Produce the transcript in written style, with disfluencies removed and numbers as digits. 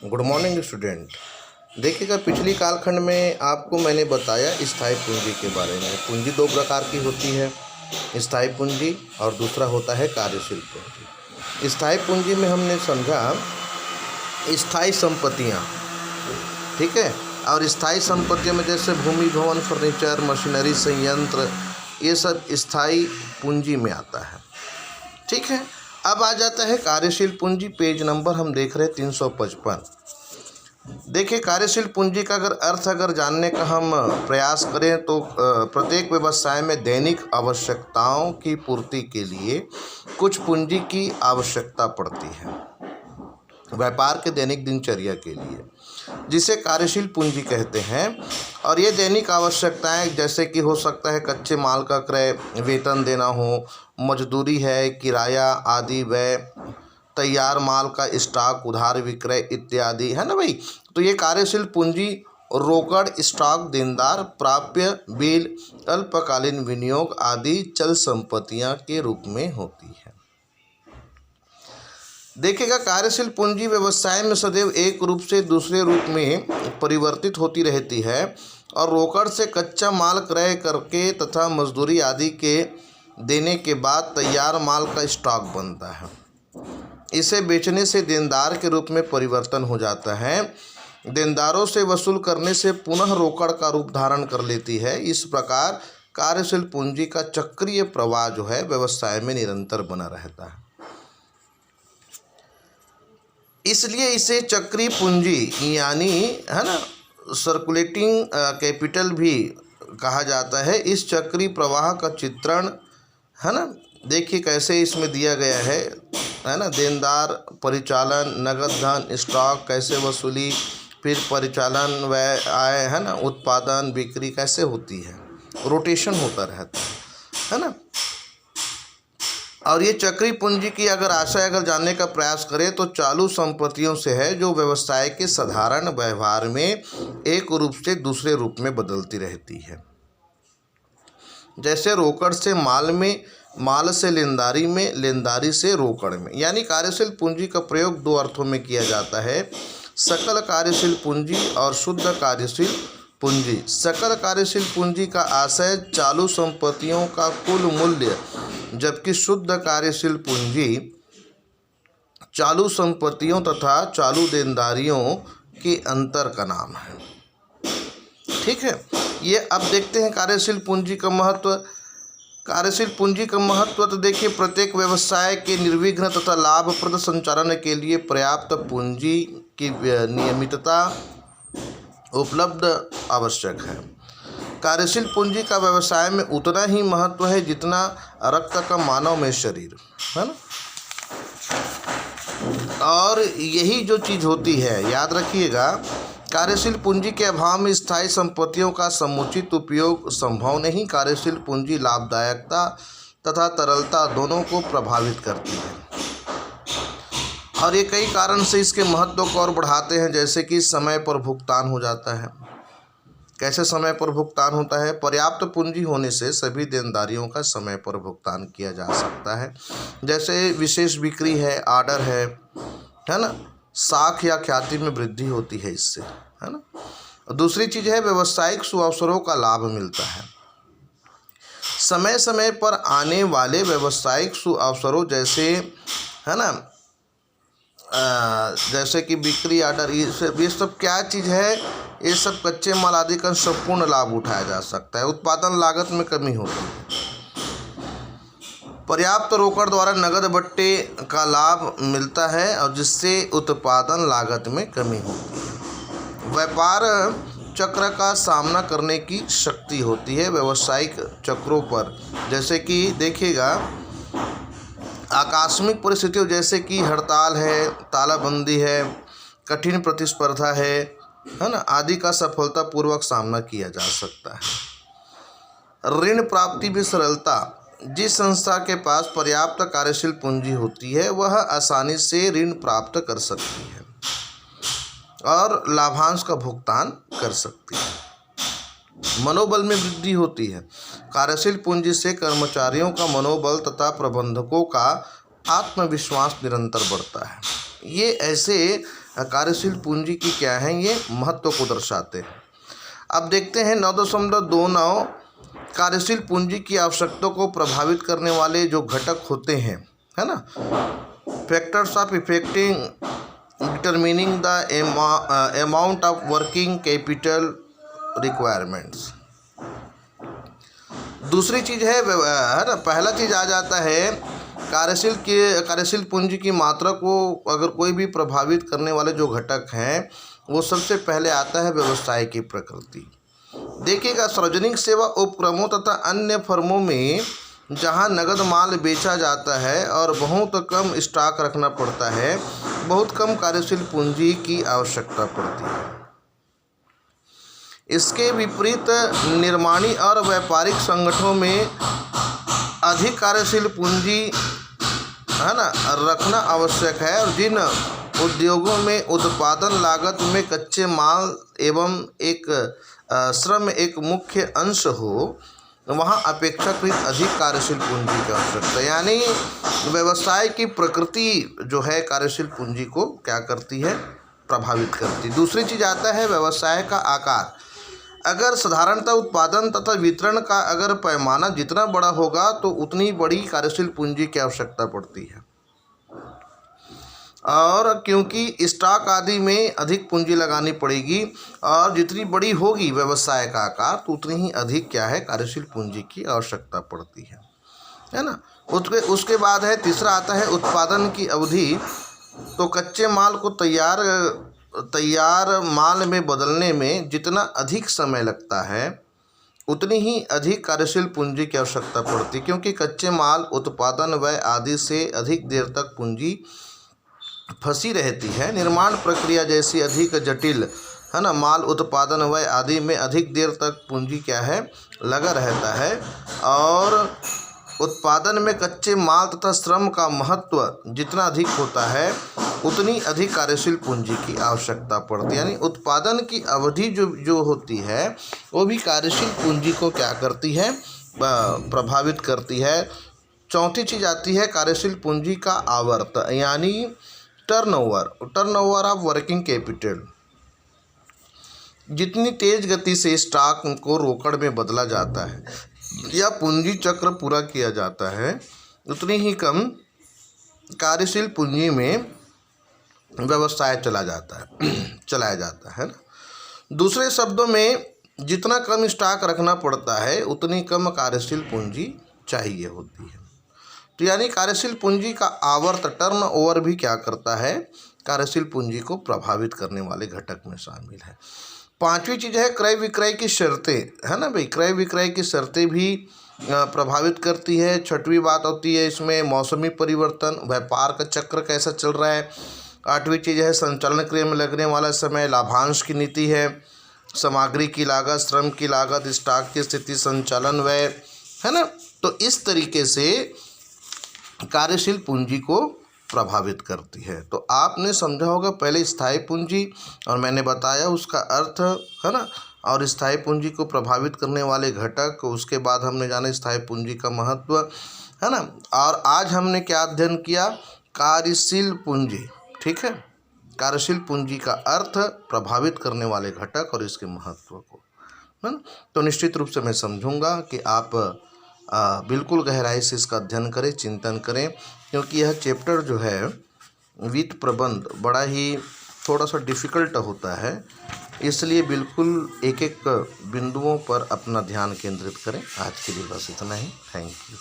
Good morning student. देखिएगा, पिछली कालखंड में आपको मैंने बताया स्थायी पूंजी के बारे में। पूंजी दो प्रकार की होती है, स्थायी पूंजी और दूसरा होता है कार्यशील पूंजी। स्थायी पूंजी में हमने समझा स्थायी संपत्तियाँ, ठीक है। और स्थायी संपत्तियों में जैसे भूमि, भवन, फर्नीचर, मशीनरी, संयंत्र, ये सब स्थायी पूंजी में आता है, ठीक है। अब आ जाता है कार्यशील पूंजी। पेज नंबर हम देख रहे हैं 355। देखिए, कार्यशील पूंजी का अगर जानने का हम प्रयास करें तो प्रत्येक व्यवसाय में दैनिक आवश्यकताओं की पूर्ति के लिए कुछ पूंजी की आवश्यकता पड़ती है, व्यापार के दैनिक दिनचर्या के लिए, जिसे कार्यशील पूंजी कहते हैं। और ये दैनिक आवश्यकताएं जैसे कि हो सकता है कच्चे माल का क्रय, वेतन देना हो, मजदूरी है, किराया आदि व्यय, तैयार माल का स्टॉक, उधार विक्रय इत्यादि, है ना भाई। तो ये कार्यशील पूंजी रोकड़, स्टॉक, देनदार, प्राप्य, बिल, अल्पकालीन विनियोग आदि चल संपत्तियां के रूप में होती है। देखिएगा, कार्यशील पूंजी व्यवसाय में सदैव एक रूप से दूसरे रूप में परिवर्तित होती रहती है और रोकड़ से कच्चा माल क्रय करके तथा मजदूरी आदि के देने के बाद तैयार माल का स्टॉक बनता है। इसे बेचने से देनदार के रूप में परिवर्तन हो जाता है। देनदारों से वसूल करने से पुनः रोकड़ का रूप धारण कर लेती है। इस प्रकार कार्यशील पूंजी का चक्रीय प्रवाह जो है व्यवसाय में निरंतर बना रहता है। इसलिए इसे चक्रीय पूंजी यानी, है ना, सर्कुलेटिंग कैपिटल भी कहा जाता है। इस चक्रीय प्रवाह का चित्रण, है ना, देखिए कैसे इसमें दिया गया है ना। देनदार, परिचालन, नगद धन, स्टॉक कैसे वसूली, फिर परिचालन व्यय, आय, है ना, उत्पादन, बिक्री कैसे होती है, रोटेशन होता रहता है ना। और ये चक्रीय पूंजी की आशय जानने का प्रयास करें तो चालू संपत्तियों से है, जो व्यवसाय के साधारण व्यवहार में एक रूप से दूसरे रूप में बदलती रहती है। जैसे रोकड़ से माल में, माल से लेनदारी में, लेनदारी से रोकड़ में। यानी कार्यशील पूंजी का प्रयोग दो अर्थों में किया जाता है, सकल कार्यशील पूंजी और शुद्ध कार्यशील पूंजी। सकल कार्यशील पूंजी का आशय चालू संपत्तियों का कुल मूल्य, जबकि शुद्ध कार्यशील पूंजी चालू संपत्तियों तथा चालू देनदारियों के अंतर का नाम है, ठीक है। ये अब देखते हैं कार्यशील पूंजी का महत्व। कार्यशील पूंजी का महत्व तो देखिए, प्रत्येक व्यवसाय के निर्विघ्न तथा लाभप्रद संचालन के लिए पर्याप्त पूंजी की नियमितता उपलब्ध आवश्यक है। कार्यशील पूंजी का व्यवसाय में उतना ही महत्व है जितना रक्त का मानव में शरीर, है ना। और यही जो चीज़ होती है, याद रखिएगा, कार्यशील पूंजी के अभाव में स्थायी संपत्तियों का समुचित उपयोग संभव नहीं। कार्यशील पूंजी लाभदायकता तथा तरलता दोनों को प्रभावित करती है और ये कई कारण से इसके महत्व को और बढ़ाते हैं। जैसे कि समय पर भुगतान हो जाता है। कैसे समय पर भुगतान होता है? पर्याप्त पूंजी होने से सभी देनदारियों का समय पर भुगतान किया जा सकता है। जैसे विशेष बिक्री है, ऑर्डर है ना, साख या ख्याति में वृद्धि होती है इससे, है ना। दूसरी चीज़ है व्यावसायिक सुअवसरों का लाभ मिलता है। समय समय पर आने वाले व्यावसायिक सुअवसरों जैसे, है ना, जैसे कि बिक्री, ऑर्डर, ये सब क्या चीज़ है? ये सब कच्चे माल आदि का संपूर्ण लाभ उठाया जा सकता है। उत्पादन लागत में कमी होती है। पर्याप्त रोकड़ द्वारा नगद बट्टे का लाभ मिलता है और जिससे उत्पादन लागत में कमी होती है। व्यापार चक्र का सामना करने की शक्ति होती है व्यावसायिक चक्रों पर। जैसे कि देखिएगा, आकस्मिक परिस्थितियों जैसे कि हड़ताल है, तालाबंदी है, कठिन प्रतिस्पर्धा है ना, आदि का सफलतापूर्वक सामना किया जा सकता है। ऋण प्राप्ति भी सरलता। जिस संस्था के पास पर्याप्त कार्यशील पूंजी होती है वह आसानी से ऋण प्राप्त कर सकती है और लाभांश का भुगतान कर सकती है। मनोबल में वृद्धि होती है। कार्यशील पूंजी से कर्मचारियों का मनोबल तथा प्रबंधकों का आत्मविश्वास निरंतर बढ़ता है। ये ऐसे कार्यशील पूंजी की क्या है, ये महत्व को दर्शाते हैं। अब देखते हैं 9.29 कार्यशील पूंजी की आवश्यकता को प्रभावित करने वाले जो घटक होते हैं, है ना, factors of affecting determining the amount of working capital requirements. दूसरी चीज़ है ना, पहला चीज़ आ जाता है कार्यशील पूंजी की मात्रा को अगर कोई भी प्रभावित करने वाले जो घटक हैं, वो सबसे पहले आता है व्यवसाय की प्रकृति। देखिएगा, सार्वजनिक सेवा उपक्रमों तथा अन्य फर्मों में जहां नगद माल बेचा जाता है और बहुत कम स्टॉक रखना पड़ता है, बहुत कम कार्यशील पूंजी की आवश्यकता पड़ती है। इसके विपरीत निर्माणी और व्यापारिक संगठनों में अधिक कार्यशील पूंजी, है ना, रखना आवश्यक है। और जिन उद्योगों में उत्पादन लागत में कच्चे माल एवं एक श्रम एक मुख्य अंश हो, वहाँ अपेक्षाकृत अधिक कार्यशील पूंजी की आवश्यकता। यानी व्यवसाय की प्रकृति जो है कार्यशील पूंजी को क्या करती है, प्रभावित करती। दूसरी चीज़ आता है व्यवसाय का आकार। अगर साधारणतः उत्पादन तथा वितरण का अगर पैमाना जितना बड़ा होगा तो उतनी बड़ी कार्यशील पूंजी की आवश्यकता पड़ती है। और क्योंकि स्टॉक आदि में अधिक पूंजी लगानी पड़ेगी, और जितनी बड़ी होगी व्यवसाय का आकार तो उतनी ही अधिक क्या है, कार्यशील पूंजी की आवश्यकता पड़ती है ना। उसके बाद है तीसरा आता है उत्पादन की अवधि। तो कच्चे माल को तैयार माल में बदलने में जितना अधिक समय लगता है, उतनी ही अधिक कार्यशील पूंजी की आवश्यकता पड़ती, क्योंकि कच्चे माल उत्पादन व्यय आदि से अधिक देर तक पूंजी फंसी रहती है। निर्माण प्रक्रिया जैसी अधिक जटिल, है ना, माल उत्पादन व्यय आदि में अधिक देर तक पूंजी क्या है, लगा रहता है। और उत्पादन में कच्चे माल तथा श्रम का महत्व जितना अधिक होता है, उतनी अधिक कार्यशील पूंजी की आवश्यकता पड़ती है। यानी उत्पादन की अवधि जो होती है, वो भी कार्यशील पूंजी को क्या करती है, प्रभावित करती है। चौथी चीज़ आती है कार्यशील पूंजी का आवर्त, यानी टर्नओवर ऑफ वर्किंग कैपिटल। जितनी तेज गति से स्टॉक को रोकड़ में बदला जाता है या पूंजी चक्र पूरा किया जाता है, उतनी ही कम कार्यशील पूंजी में व्यवसाय चलाया जाता है ना। दूसरे शब्दों में, जितना कम स्टॉक रखना पड़ता है उतनी कम कार्यशील पूंजी चाहिए होती है। तो यानी कार्यशील पूंजी का आवर्त, टर्नओवर भी क्या करता है, कार्यशील पूंजी को प्रभावित करने वाले घटक में शामिल है। पांचवी चीज़ है क्रय विक्रय की शर्तें, है ना भाई, क्रय विक्रय की शर्तें भी प्रभावित करती है। छठवीं बात होती है इसमें मौसमी परिवर्तन, व्यापार का चक्र कैसा चल रहा है। आठवीं चीज़ है संचालन क्रिया में लगने वाला समय, लाभांश की नीति है, सामग्री की लागत, श्रम की लागत, स्टॉक की स्थिति, संचालन व्यय, है ना। तो इस तरीके से कार्यशील पूंजी को प्रभावित करती है। तो आपने समझा होगा पहले स्थायी पूंजी, और मैंने बताया उसका अर्थ, है ना, और स्थायी पूंजी को प्रभावित करने वाले घटक। उसके बाद हमने जाना स्थायी पूंजी का महत्व, है ना। और आज हमने क्या अध्ययन किया, कार्यशील पूंजी, ठीक है, कार्यशील पूंजी का अर्थ, प्रभावित करने वाले घटक और इसके महत्व को, है ना। तो निश्चित रूप से मैं समझूंगा कि आप बिल्कुल गहराई से इसका अध्ययन करें, चिंतन करें, क्योंकि यह चैप्टर जो है वित्त प्रबंध बड़ा ही थोड़ा सा डिफ़िकल्ट होता है, इसलिए बिल्कुल एक एक बिंदुओं पर अपना ध्यान केंद्रित करें। आज के लिए बस इतना ही। Thank you.